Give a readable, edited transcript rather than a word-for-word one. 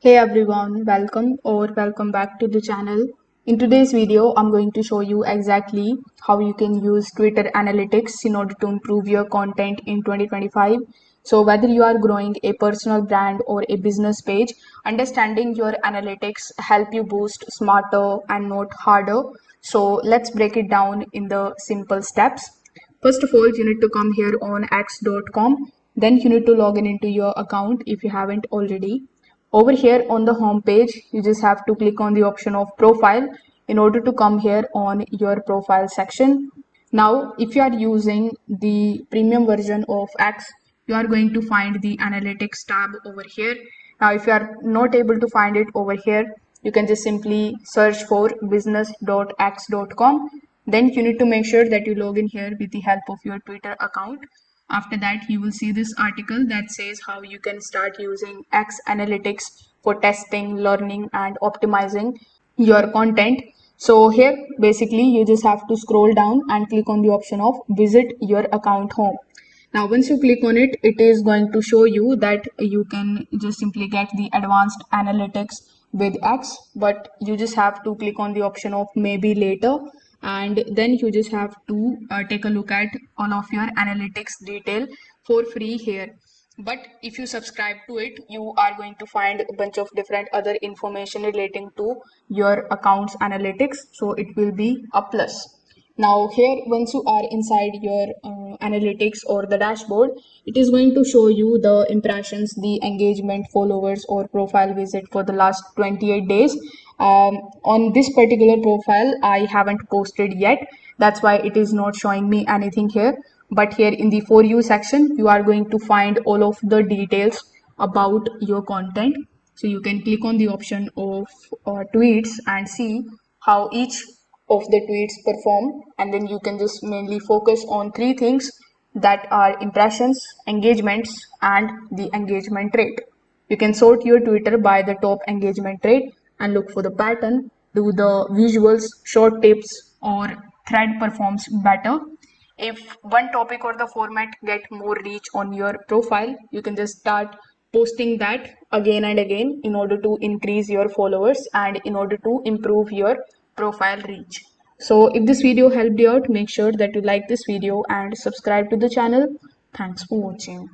Hey everyone, welcome back to the channel. In today's video, I'm going to show you exactly how you can use Twitter analytics in order to improve your content in 2025. So whether you are growing a personal brand or a business page, understanding your analytics help you boost smarter and not harder. So let's break it down in the simple steps. First of all, you need to come here on x.com. Then you need to log in into your account if you haven't already. Over here on the home page, you just have to click on the option of profile in order to come here on your profile section. Now, if you are using the premium version of X, you are going to find the analytics tab over here. Now, if you are not able to find it over here, you can just simply search for business.x.com. Then you need to make sure that you log in here with the help of your Twitter account. After that, you will see this article that says how you can start using X Analytics for testing, learning, and optimizing your content. So here, basically, you just have to scroll down and click on the option of visit your account home. Now, once you click on it, it is going to show you that you can just simply get the advanced analytics with X, but you just have to click on the option of maybe later, and then you just have to take a look at all of your analytics detail for free here. But if you subscribe to it, you are going to find a bunch of different other information relating to your account's analytics, so it will be a plus. Now here, once you are inside your analytics or the dashboard, it is going to show you the impressions, the engagement, followers, or profile visit for the last 28 days. On this particular profile, I haven't posted yet. That's why it is not showing me anything here. But here in the For You section, you are going to find all of the details about your content. So you can click on the option of tweets and see how each of the tweets perform, and then you can just mainly focus on three things, that are impressions, engagements, and the engagement rate. You can sort your Twitter by the top engagement rate and look for the pattern. Do the visuals, short tips, or thread performs better? If one topic or the format get more reach on your profile, you can just start posting that again and again in order to increase your followers and in order to improve your profile reach. So if this video helped you out, make sure that you like this video and subscribe to the channel. Thanks for watching.